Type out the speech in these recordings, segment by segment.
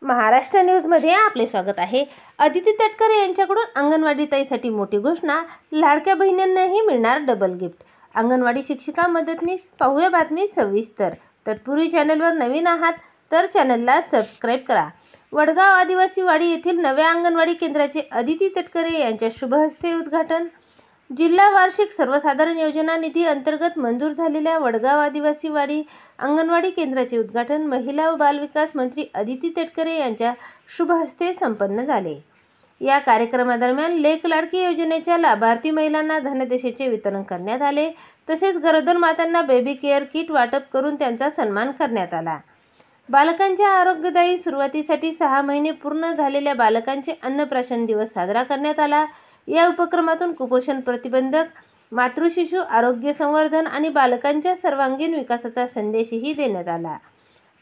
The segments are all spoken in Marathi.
महाराष्ट्र न्यूजमध्ये आपले स्वागत आहे। अदिती तटकरे यांच्याकडून अंगणवाडी ताईसाठी मोठी घोषणा, लाडक्या बहिणींनाही मिळणार डबल गिफ्ट। अंगणवाडी शिक्षिका मदतनीस पाहूया बातमी सविस्तर। तत्पूर्वी चॅनलवर नवीन आहात तर चॅनलला सबस्क्राइब करा। वडगाव आदिवासी वाडी येथील नव्या अंगणवाडी केंद्राचे अदिती तटकरे यांच्या शुभ हस्ते उद्घाटन। जिल्हा वार्षिक सर्वसाधारण योजना निधी अंतर्गत मंजूर झालेल्या वडगाव आदिवासी वाडी अंगणवाडी केंद्राचे उद्घाटन महिला व बालविकास मंत्री अदिती तटकरे यांच्या शुभ हस्ते संपन्न झाले। या कार्यक्रमादरम्यान लेक लाडकी योजनेच्या लाभार्थी महिलांना धनादेशाचे वितरण करण्यात आले। तसेच गरोदर मातांना बेबी केअर किट वाटप करून त्यांचा सन्मान करण्यात आला। बालकांच्या आरोग्यदायी सुरुवातीसाठी 6 महिने पूर्ण झालेल्या बालकांचे अन्नप्राशन दिवस साजरा करण्यात आला। या उपक्रमातून कुपोषण प्रतिबंधक, मातृशिशु आरोग्य संवर्धन आणि बालकांच्या सर्वांगीण विकासाचा संदेशही देण्यात आला।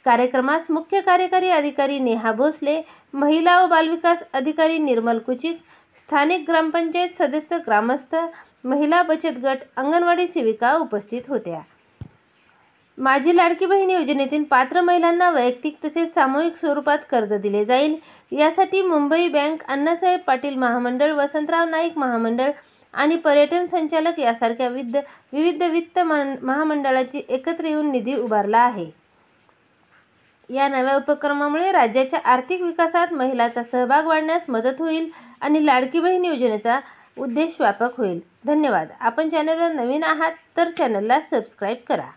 कार्यक्रमास मुख्य कार्यकारी अधिकारी नेहा भोसले, महिला व बालविकास अधिकारी निर्मल कुचिक, स्थानिक ग्रामपंचायत सदस्य, ग्रामस्थ, महिला बचत गट, अंगणवाडी सेविका उपस्थित होत्या। माझी लाडकी बहीण योजनेतील पात्र महिलांना वैयक्तिक तसेच सामूहिक स्वरूपात कर्ज दिले जाईल। यासाठी मुंबई बँक, अण्णासाहेब पाटील महामंडळ, वसंतराव नाईक महामंडळ आणि पर्यटन संचालक यासारख्या विविध वित्त महामंडळांची एकत्र येऊन निधी उभारला आहे। या नव्या उपक्रमामुळे राज्याच्या आर्थिक विकासात महिलांचा सहभाग वाढण्यास मदत होईल आणि लाडकी बहीण योजनेचा उद्देश व्यापक होईल। धन्यवाद। आपण चॅनलवर नवीन आहात तर चॅनलला सबस्क्राइब करा।